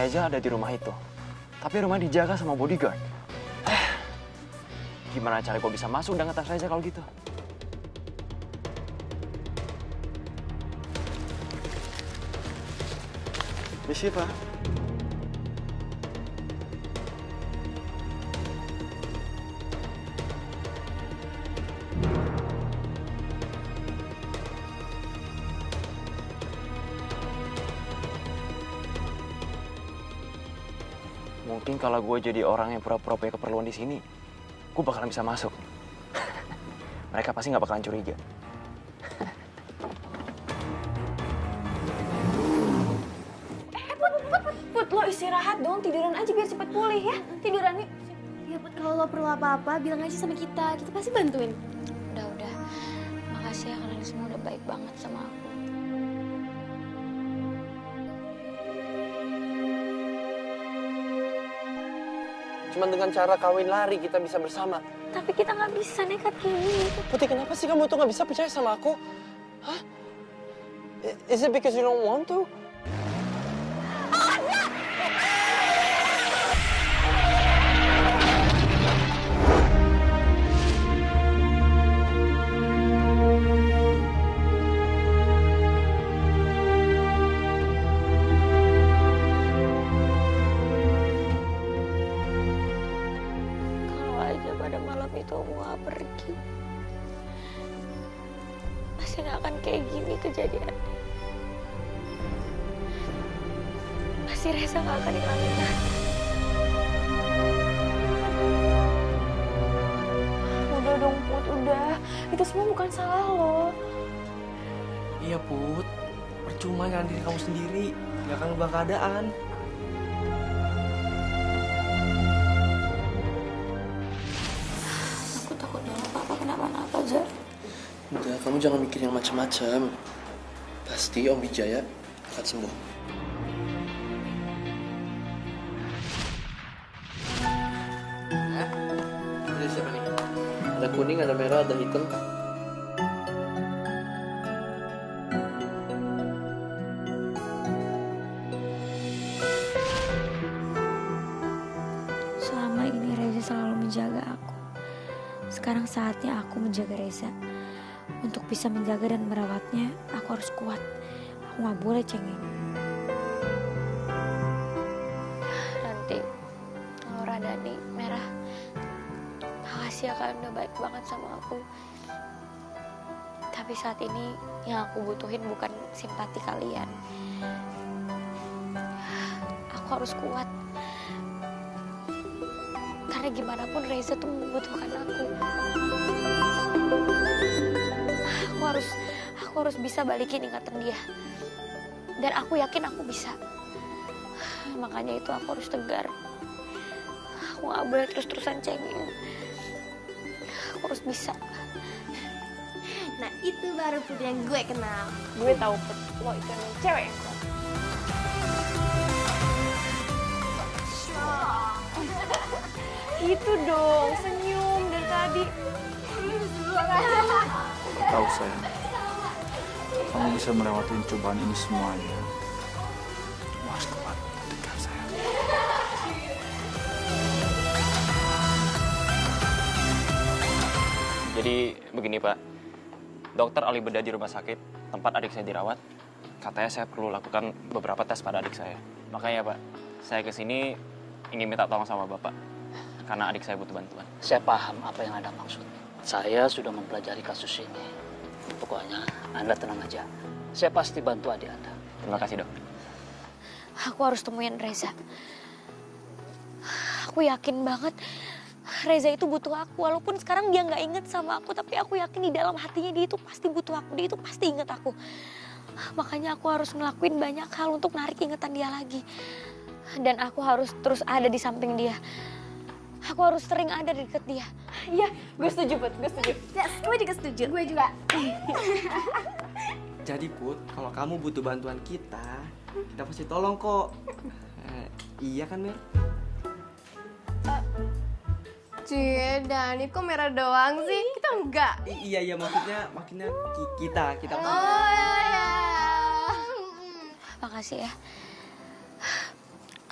Reza ada di rumah itu. Tapi rumah dijaga sama bodyguard. Gimana cara gue bisa masuk dan ngetas Reza kalau gitu? Misi, Pak. Mungkin kalau gue jadi orang yang pura-pura punya keperluan di sini, gue bakalan bisa masuk. Mereka pasti nggak bakalan curiga. Put, lo istirahat dong, tiduran aja biar cepet pulih ya. Tiduran yuk. Ya Put, kalau lo perlu apa-apa bilang aja sama kita pasti bantuin. Udah. Makasih ya kalian semua udah baik banget sama aku. Cuma dengan cara kawin lari kita bisa bersama. Tapi kita nggak bisa nekat kayak gini. Putih, kenapa sih kamu tuh nggak bisa percaya sama aku? Hah? Is it because you don't want to? Kalau aja pada malam itu aku nggak pergi, pasti nggak akan kayak gini kejadiannya. Pasti Reza nggak akan hilangin Nat. Udah dong Put, udah. Itu semua bukan salah lo. Iya, Put. Percuma nyalain diri kamu sendiri. Gak akan ubah keadaan. Aku takut banget papa kenapa-napa, Zar. Udah, kamu jangan mikir yang macam-macam. Pasti Om Wijaya akan sembuh. Ada siapa nih? Ada kuning, ada merah, ada hitam. Selama ini Reza selalu menjaga aku. Sekarang saatnya aku menjaga Reza. Untuk bisa menjaga dan merawatnya, aku harus kuat. Aku gak boleh cengeng. Nanti, Laura, Dani, Merah, makasih ya kalian udah baik banget sama aku. Tapi saat ini yang aku butuhin bukan simpati kalian. Aku harus kuat. Karena gimana pun Reza tuh membutuhkan aku. Aku harus bisa balikin ingatan dia. Dan aku yakin aku bisa. Makanya itu aku harus tegar. Aku gak boleh terus-terusan cengeng. Aku harus bisa. Nah itu baru Put yang gue kenal. Gue tahu Put, lo itu emang cewek yang kuat. Gitu dong, senyum dari tadi. Tahu sayang, kamu bisa melewati cobaan ini semuanya. Kamu harus kuat, tegar sayang. Jadi begini Pak, dokter ahli bedah di rumah sakit tempat adik saya dirawat, katanya saya perlu lakukan beberapa tes pada adik saya. Makanya Pak, saya kesini ingin minta tolong sama Bapak, karena adik saya butuh bantuan. Saya paham apa yang Anda maksud. Saya sudah mempelajari kasus ini. Pokoknya Anda tenang aja. Saya pasti bantu adik Anda. Terima kasih dok. Aku harus temuin Reza. Aku yakin banget Reza itu butuh aku. Walaupun sekarang dia nggak inget sama aku, tapi aku yakin di dalam hatinya dia itu pasti butuh aku. Dia itu pasti inget aku. Makanya aku harus ngelakuin banyak hal untuk narik ingatan dia lagi. Dan aku harus terus ada di samping dia. Aku harus sering ada di dekat dia. Iya, gue setuju Put, gue setuju. Yes, gue juga setuju. Gue juga. Jadi, Put, kalau kamu butuh bantuan kita pasti tolong kok. Iya kan, Mer? Cie, Dani kok merah doang sih? Kita enggak. Iya, maksudnya kita. Oh iya. Makasih ya.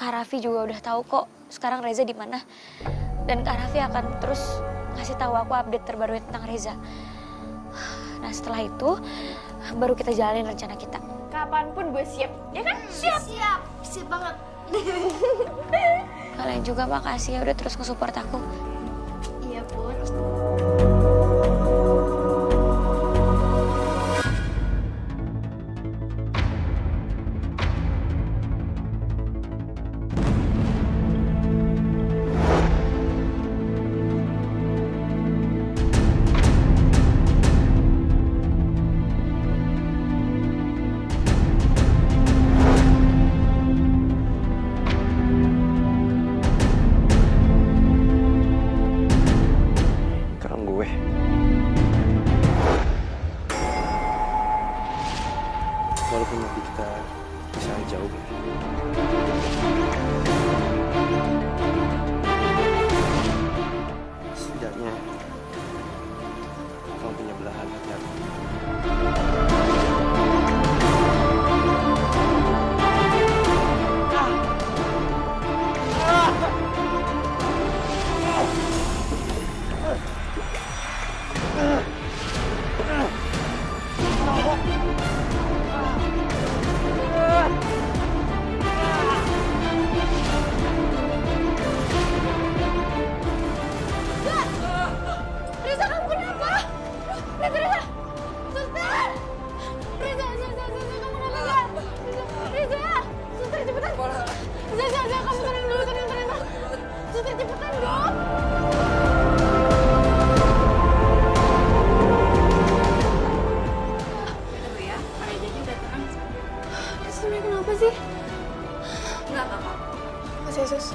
Kak Raffi juga udah tahu kok sekarang Reza di mana. Dan Kak Raffi akan terus ngasih tahu aku update terbaru tentang Reza. Nah setelah itu baru kita jalanin rencana kita. Kapanpun gue siap, ya kan? Siap banget. Kalian juga makasih ya udah terus nge-support aku. Iya, Put. Sekarang gue. Walaupun nanti kita bisa jauh. Setidaknya kamu punya belahan hati aku. Reza, kamu kenapa? Reza! Suster! Reza, kamu kenapa? Reza! Suster, cepetan! Reza, kamu tenang dulu. Suster, cepetan dong! Susternya kenapa sih? Enggak apa-apa. Makasih, Yesus.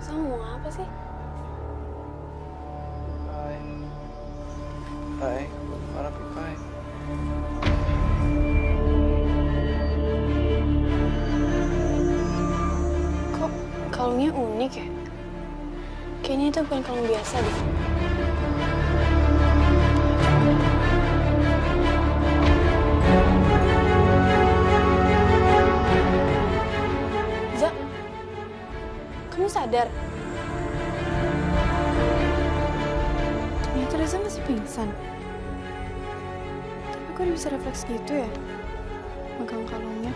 Reza ngomong apa sih? Hai, para Pipai. Kok kalungnya unik ya? Kayaknya itu bukan kalung biasa deh. refleksan. Tapi kok dia bisa refleks gitu ya? Megang kalungnya.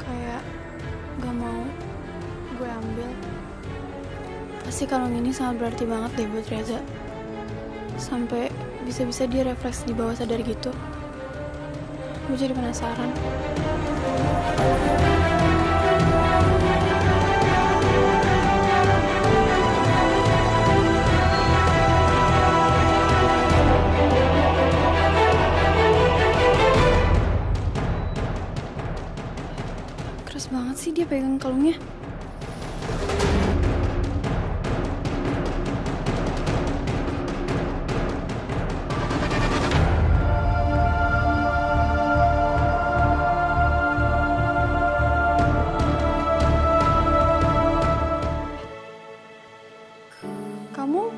Kayak gak mau gue ambil. Pasti kalung ini sangat berarti banget deh buat Reza. Sampai bisa-bisa dia refleks di bawah sadar gitu. Gue jadi penasaran. Keras banget sih dia pegang kalungnya. Kamu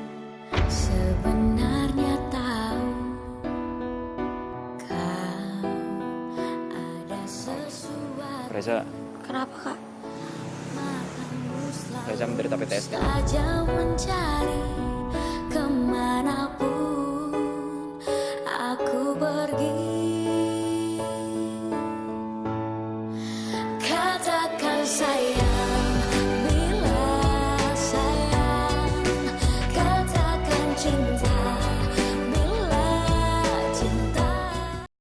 Sebenarnya tahu kau ada sesuatu. Reza, Kenapa kak? Reza menderita PTSD. Saja mencari